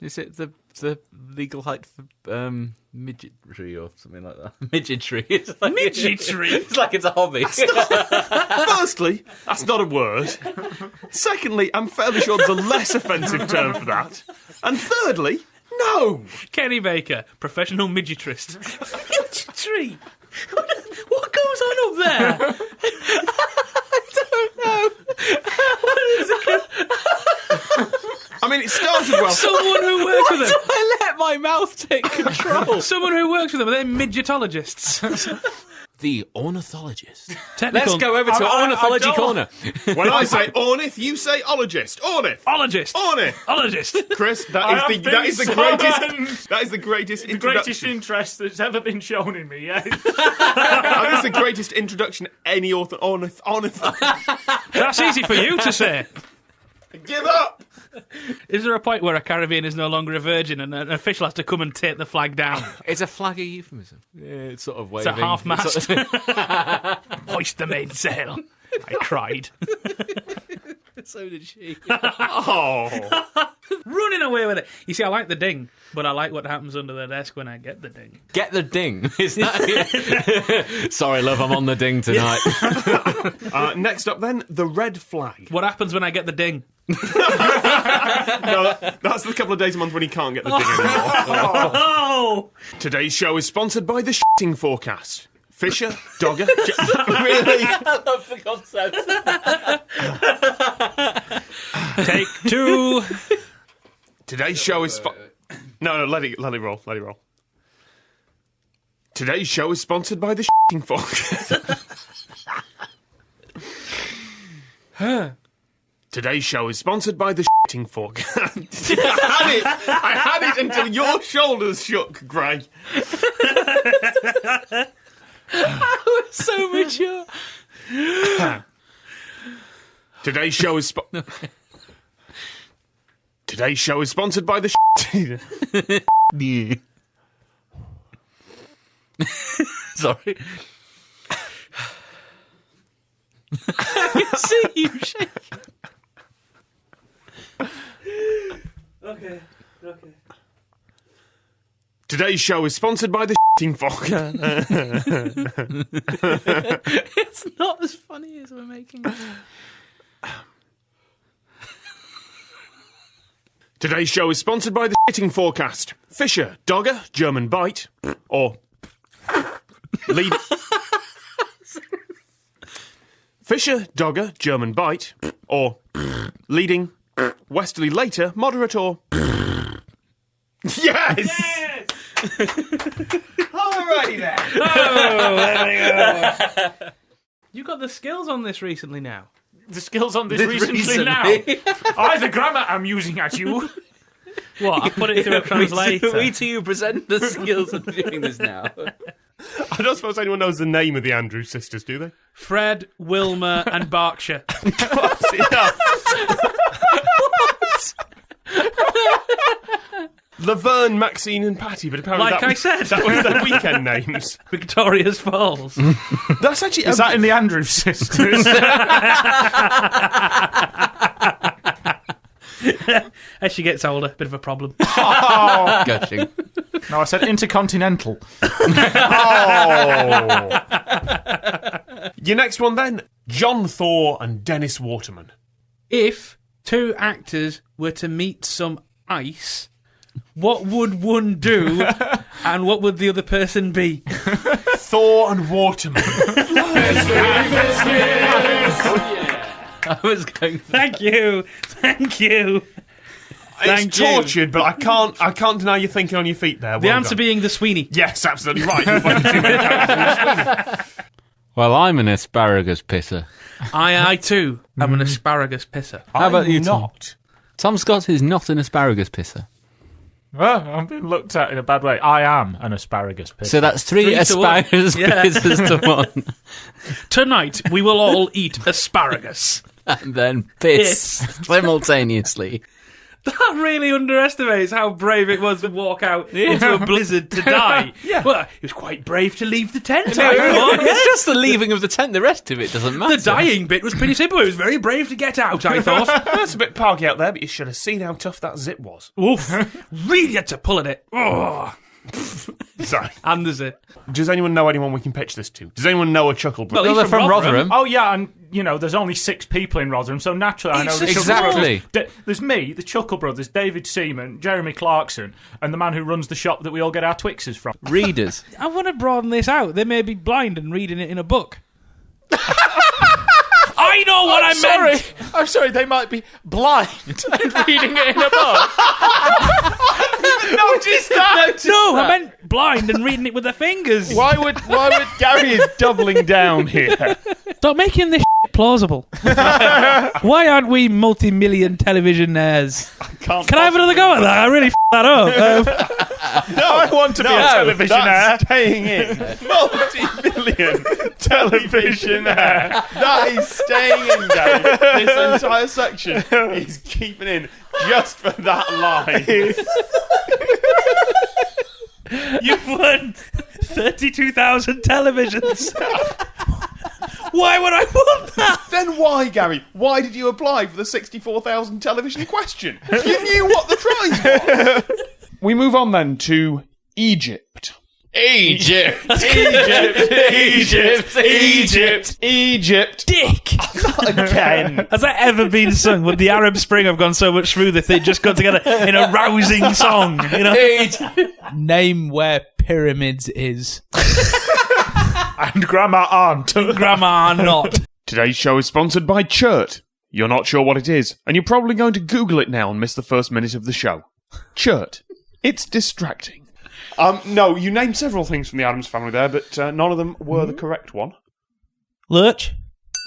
Is it the legal height for midgetry or something like that? Midgetry. It's like, Midgetry? It's like it's a hobby. Firstly, that's not a word. Secondly, I'm fairly sure there's a less offensive term for that. And thirdly, no. Kenny Baker, professional midgetrist. Midgetry? What goes on up there? I mean, it started well. Someone who works with them. I let my mouth take control. Someone who works with them. They're midgetologists. The ornithologist. Technical. Let's go over to Ornithology Corner. When I say ornith, you say ologist. Ornith. Ologist. Ornith. Ologist. Chris, that is the greatest The greatest introduction. interest that's ever been shown in me, yeah. That is the greatest introduction any ornith. That's easy for you to say. Give up. Is there a point where a Caribbean is no longer a virgin and an official has to come and take the flag down? It's a flag of euphemism. Yeah, it's sort of It's waving. a half-mast. Sort Hoist the mainsail. I cried. So did she. Oh. Running away with it. You see, I like the ding, but I like what happens under the desk when I get the ding. Get the ding. Is that Sorry, love, I'm on the ding tonight. Next up, then, the red flag. What happens when I get the ding? No, that's the couple of days a month when he can't get the ding anymore. Oh! Today's show is sponsored by the shitting forecast. Fisher, Dogger, really? I love the concept. Take two. Today's show is No, let it roll. Today's show is sponsored by the shitting forecast. Today's show is sponsored by the shitting forecast. I had it until your shoulders shook, Gray. So mature. Today's show is Today's show is sponsored by the Sorry. I can see you shaking. Okay. Today's show is sponsored by the shitting forecast. It's not as funny as we're making it. Today's show is sponsored by the shitting forecast. Fisher, Dogger, German bite, or lead. Fisher, Dogger, German bite, or leading, westerly later, moderate or. Yes! Alrighty then. Oh, there we go. You got the skills on this recently now. The skills on this recently now. The grammar I'm using at you. What? I put it through a translator. We to you present the skills of doing this now. I don't suppose anyone knows the name of the Andrews sisters, do they? Fred, Wilma, and Berkshire. That's enough. Laverne, Maxine, and Patty, but apparently Like I said. that was their weekend names. Victoria's Falls. That's actually Is that in the Andrews sisters? As she gets older, bit of a problem. Gushing. No, I said intercontinental. Your next one then, John Thor and Dennis Waterman. If two actors were to meet some ice, what would one do and what would the other person be? Thor and Waterman. I was going. Thank you. It's tortured, but I can't deny you thinking on your feet there. The Well answer done. being the Sweeney. Yes, absolutely right. You're playing the two main characters. Well, I'm an asparagus pisser. I too am an asparagus pisser. How about you, Tom? Not. Tom Scott is not an asparagus pisser. Well, I'm being looked at in a bad way. I am an asparagus pisser. So that's three 3 to 1. asparagus Yeah. pissers to one. Tonight we will all eat asparagus. And then piss simultaneously. That really underestimates how brave it was to walk out into a blizzard to die. Well, it was quite brave to leave the tent, I thought. It's just the leaving of the tent. The rest of it doesn't matter. The dying bit was pretty simple. It was very brave to get out, I thought. That's a bit parky out there, but you should have seen how tough that zip was. Oof. Really had to pull at it. Oh. Sorry. And the zip. Does anyone know anyone we can pitch this to? Does anyone know a Chuckle Brothers? Well, they're from Rotherham. Oh, yeah, and, there's only 6 people in Rotherham, so naturally I know the Chuckle Brothers. There's me, the Chuckle Brothers, David Seaman, Jeremy Clarkson, and the man who runs the shop that we all get our Twixes from. Readers. I want to broaden this out. They may be blind and reading it in a book. I know what I meant! I'm sorry, they might be blind and reading it in a book. Notice that! No, I meant blind and reading it with their fingers. Why would Gary is doubling down here? Stop making this plausible. Why aren't we multi-million televisionaires? Can I have another go at that? I really that up. No, I want to be a televisionaire. Staying in. Multi-million televisionaire. That is staying in, Gary. This entire section is keeping in just for that line. You've won 32,000 televisions. Why would I want that? Then why, Gary? Why did you apply for the 64,000 television question? You knew what the prize was. We move on then to Egypt. Egypt. Dick. Again. Has that ever been sung? Would the Arab Spring have gone so much smoother if they just got together in a rousing song? Name where pyramids is. And Grandma aren't. Grandma are not. Today's show is sponsored by Chert. You're not sure what it is, and you're probably going to Google it now and miss the first minute of the show. Chert. It's distracting. No, you named several things from the Addams Family there, but none of them were the correct one. Lurch?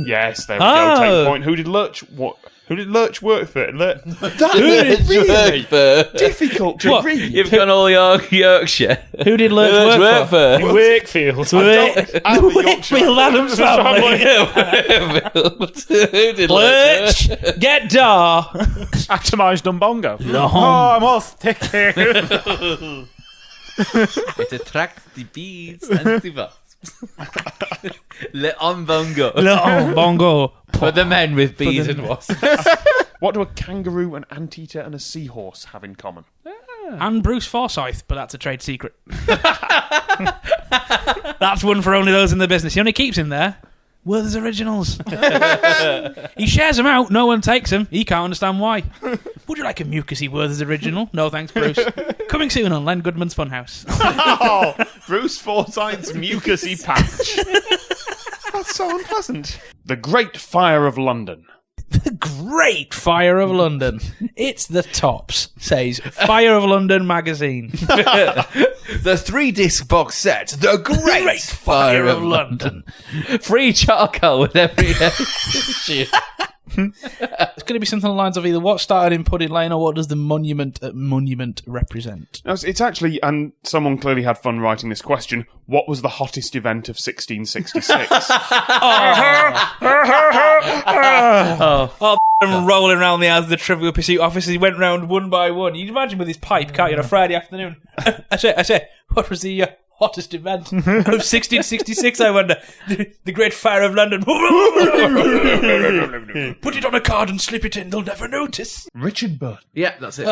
Yes, there we go. Take the point. Who did Lurch work for? Really difficult to read. You've gone all Yorkshire. Who did Lurch work for? Wakefield. Wakefield Addams Family. Who did Lurch? Get Dar. Atomised Dumbongo. No. Oh, I'm all sticky. It attracts the bees and the wasps. Le bongo. Le bongo. For the men with bees and wasps. What do a kangaroo, an anteater, and a seahorse have in common? And Bruce Forsyth, but that's a trade secret. That's one for only those in the business. He only keeps him there. Werther's Originals. He shares them out. No one takes them. He can't understand why. Would you like a mucusy Werther's Original? No, thanks, Bruce. Coming soon on Len Goodman's Funhouse. Oh, Bruce Forsyth's mucusy patch. That's so unpleasant. The Great Fire of London. The Great Fire of London. It's the tops, says Fire of London magazine. The 3-disc box set, The Great Fire of London. Free charcoal with every issue. It's going to be something along the lines of either what started in Pudding Lane or what does the monument represent? No, it's actually, and someone clearly had fun writing this question, what was the hottest event of 1666? I'm rolling around the house of the Trivial Pursuit officers. He went round one by one. You'd imagine with his pipe, can't you, on a Friday afternoon? I say, what was the hottest event of 1666, I wonder? The Great Fire of London. Put it on a card and slip it in, they'll never notice. Richard Burton. Yeah, that's it.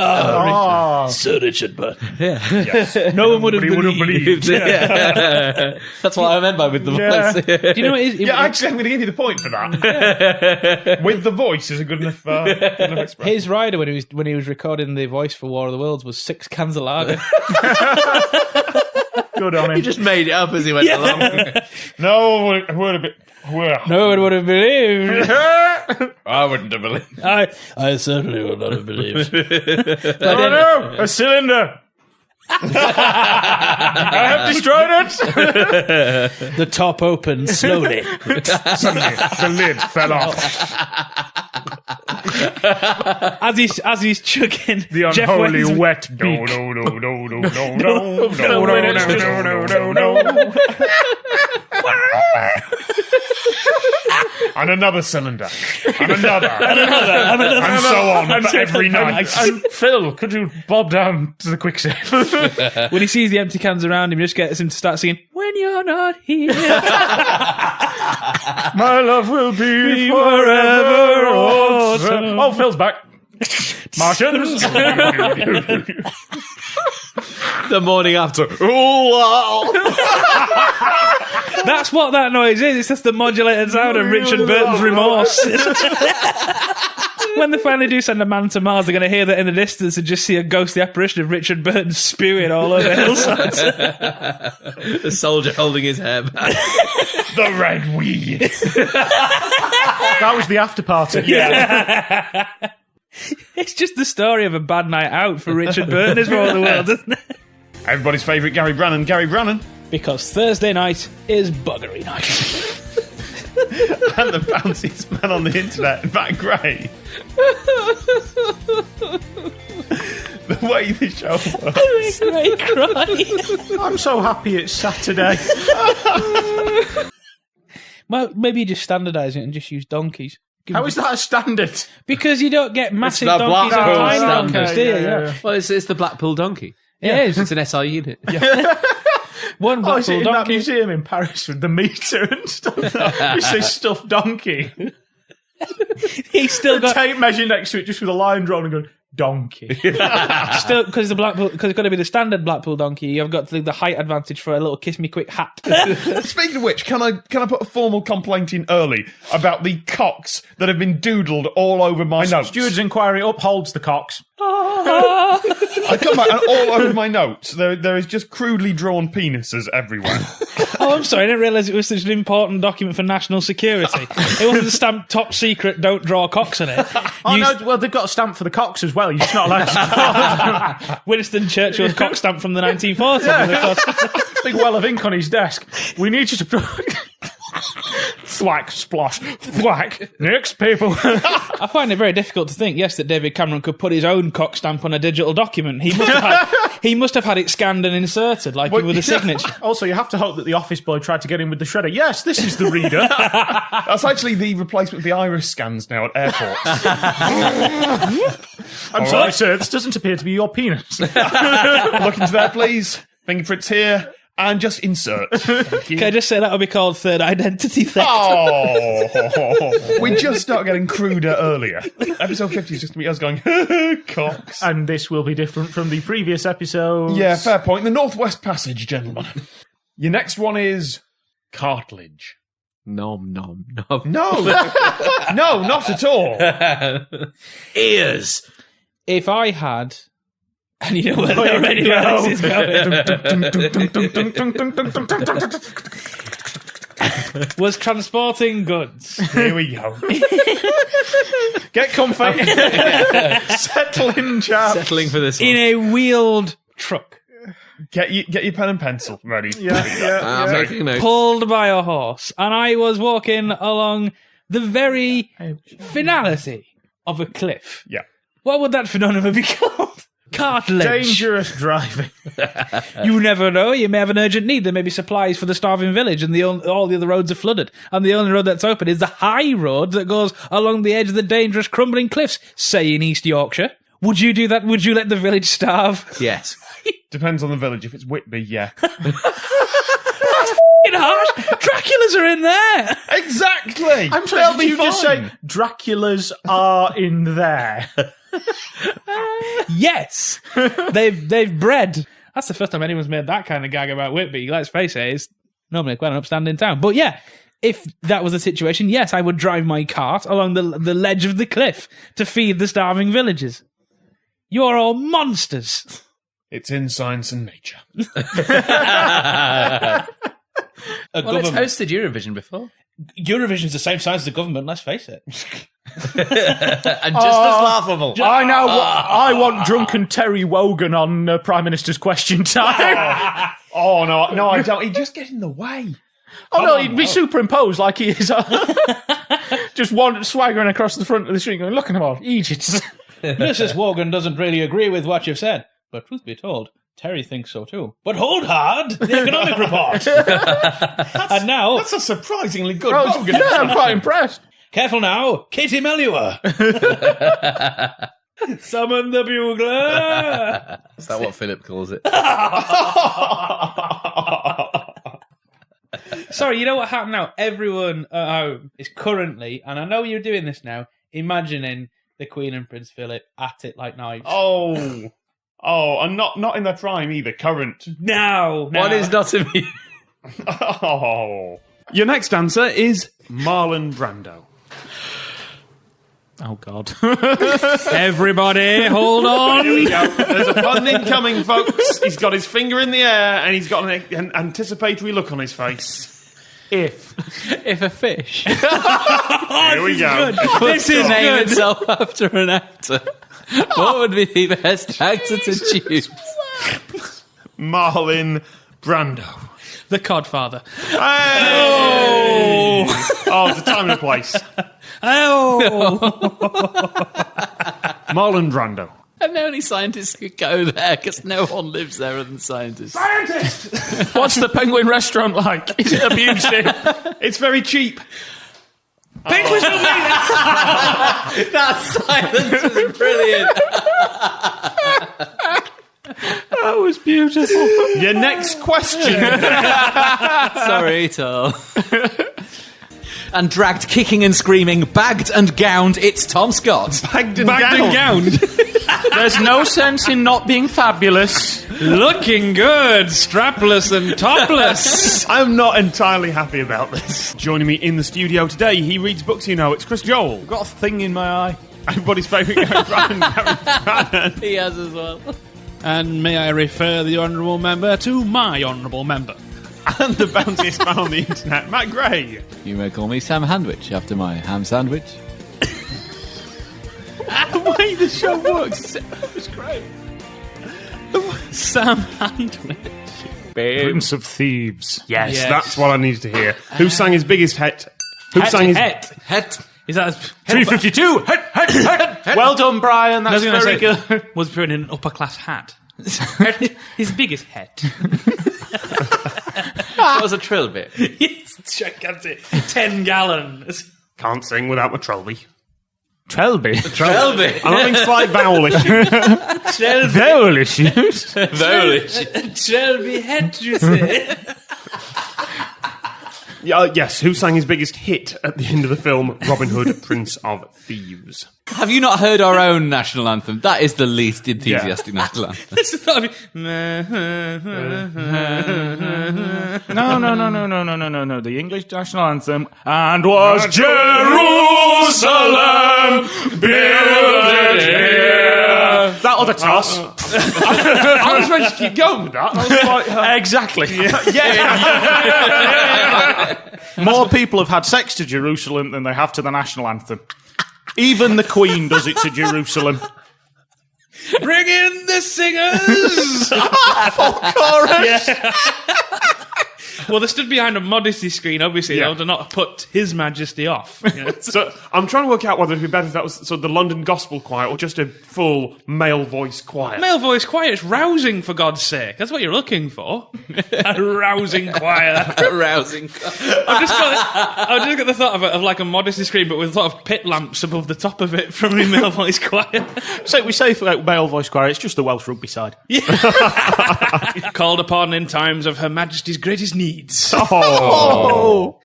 Sir Richard Burton. Yeah. Yes. No one would have believed. Yeah. That's what I meant by with the voice. Do you know what it is? Actually, I'm going to give you the point for that. With the voice is a good enough expression. His rider when he was recording the voice for War of the Worlds was 6 cans of lager. Good on him. He just made it up as he went along. No one would have been... No one would have believed. I wouldn't have believed. I certainly would not have believed. Oh no! A cylinder! I have destroyed it! The top opened slowly. Suddenly, the lid fell off. As he's chugging The unholy wet beak. No. And another cylinder. And another. And so on for every night. And Phil, could you bob down to the quick save? When he sees the empty cans around him, he just gets him to start singing, "When you're not here." My love will be forever. Oh, Phil's back. Martians. The morning after. That's what that noise is. It's just the modulated sound of Richard Burton's remorse. When they finally do send a man to Mars, they're going to hear that in the distance and just see a ghostly apparition of Richard Burton spewing all over hillsides. The soldier holding his hair back. The red weed. That was the after party. Yeah. It's just the story of a bad night out for Richard Burton is for all the world, isn't it? Everybody's favourite Gary Brannan. Because Thursday night is buggery night. And the bounciest man on the internet, Matt Gray. The way the show works. Great cry. I'm so happy it's Saturday. Well, maybe you just standardise it and just use donkeys. How is that a standard? Because you don't get massive the donkeys and Blackpool tiny standard. donkeys, do you? Yeah. Well, it's the Blackpool donkey. It is. It's an SI unit. One Oh, is it Blackpool in that donkey. museum in Paris with the meter and stuff? It's a stuffed donkey. He's still got Tape measure next to it just with a line drawn and going, donkey. still because it's got to be the standard Blackpool donkey. You've got the height advantage for a little kiss me quick hat. Speaking of which, can I put a formal complaint in early about the cocks that have been doodled all over my notes? Steward's inquiry upholds the cocks. I come back and all over my notes, there is just crudely drawn penises everywhere. Oh, I'm sorry, I didn't realise it was such an important document for national security. It wasn't stamped top secret, don't draw cocks on it. Oh, no, well, they've got a stamp for the cocks as well. You're just not allowed to draw them. Winston Churchill's cock stamp from the 1940s. Big well of ink on his desk. We need you to... Thwack, splosh, thwack. Next, people. I find it very difficult to think, yes, that David Cameron could put his own cock stamp on a digital document. He must have had it scanned and inserted, like with a signature. Also, you have to hope that the office boy tried to get in with the shredder. Yes, this is the reader. That's actually the replacement of the iris scans now at airports. I'm sorry, sir, this doesn't appear to be your penis. Look into there, please. Fingerprints here. And just insert. Can I just say that would be called third identity theft? Oh, we just start getting cruder earlier. Episode 50 is just me us going, cocks. And this will be different from the previous episode. Yeah, fair point. The Northwest Passage, gentlemen. Your next one is cartilage. Nom, nom, nom. No, no, not at all. Ears. If I had... And you know where already where this is going. Was transporting goods. Here we go. Get comfy. Settle in, chap. Settling for this one. In a wheeled truck. Get your pen and pencil ready. I'm making notes. Pulled by a horse. And I was walking along the very finality of a cliff. Yeah. What would that phenomenon be called? Cartilage. Dangerous driving. You never know. You may have an urgent need. There may be supplies for the starving village, and all the other roads are flooded. And the only road that's open is the high road that goes along the edge of the dangerous crumbling cliffs, say in East Yorkshire. Would you do that? Would you let the village starve? Yes. Depends on the village. If it's Whitby, yeah. Harsh. Dracula's are in there. Exactly. I'm sorry, did you just say Dracula's are in there? Yes. They've bred. That's the first time anyone's made that kind of gag about Whitby. Let's face it, it's normally quite an upstanding town. But yeah, if that was the situation, yes, I would drive my cart along the ledge of the cliff to feed the starving villagers. You're all monsters. It's in Science and Nature. Well, it's hosted Eurovision before. Eurovision's the same size as the government, let's face it. And just as laughable. I want drunken Terry Wogan on Prime Minister's Question Time. Oh, no, I don't. He'd just get in the way. He'd be superimposed like he is. Just swaggering across the front of the street going, look at him all, idiots. Mrs. Wogan doesn't really agree with what you've said. But truth be told, Terry thinks so too. But hold hard, the economic report. And now, That's a surprisingly good Oh, book. yeah, I'm quite impressed. careful now, Katie Melua. Summon the bugler. Is that what Philip calls it? Sorry, you know what happened now? Everyone at home is currently, and I know you're doing this now, imagining the Queen and Prince Philip at it like knives. Oh, and not in their prime either. Current. Now. What is not to me? Oh. Your next answer is Marlon Brando. Oh, God. Everybody, hold on. Here we go. There's a pun incoming, folks. He's got his finger in the air and he's got an anticipatory look on his face. If A fish. Here we go. This is Name good. itself after an actor. What would be the best actor to choose? Marlon Brando. The Codfather. Hey! Oh, it's a time and a place. Oh. Marlon Brando. And the only scientists could go there because no one lives there other than scientists. what's the Penguin restaurant like? Is it abusive? It's very cheap. Penguins don't mean it. That silence is brilliant. That was beautiful. Your next question. Sorry, Tom. And dragged kicking and screaming, bagged and gowned, it's Tom Scott. Bagged and Bagged gowned. and gowned. There's no sense in not being fabulous. Looking good, strapless and topless. I'm not entirely happy about this. Joining me in the studio today, he reads books, you know, it's Chris Joel. Got a thing in my eye. Everybody's favourite Gary Brannan. He has as well. And may I refer the honourable member to my honourable member. And the bountiest man on the internet, Matt Gray. You may call me Sam Handwich after my ham sandwich. The way the show works, it's great. Sam Handwich. Prince of Thieves. Yes, Yes. that's what I needed to hear. Who sang his biggest hit? Who sang his... Het. Is that 352. Well done, Brian. I was That's going to very say, good. was put in an upper class hat. His biggest hat. That was a trill bit. It's gigantic. 10 gallons. Can't sing without my Trelby. Trelby. Trelby. I'm having slight vowel issues. Vowel issues. Shelby head, you say? Yes, who sang his biggest hit at the end of the film? Robin Hood, Prince of Thieves. Have you not heard our own national anthem? That is the least enthusiastic national anthem. This is not No. The English national anthem. And was Jerusalem builded here? That other toss. I was ready to keep going with that. I was like, Exactly. yeah. More people have had sex to Jerusalem than they have to the national anthem. Even the Queen does it to Jerusalem. Bring in the singers! Chorus. Well, they stood behind a modesty screen, obviously, Yeah. though, to not put His Majesty off. You know? So I'm trying to work out whether it'd be better if that was the London Gospel Choir or just a full male voice choir. Male voice choir, it's rousing, for God's sake. That's what you're looking for. A rousing choir. Rousing. I just got the thought of like a modesty screen, but with sort of pit lamps above the top of it from the male voice choir. So we say for like male voice choir, it's just the Welsh rugby side. Called upon in times of Her Majesty's greatest needs. Oh.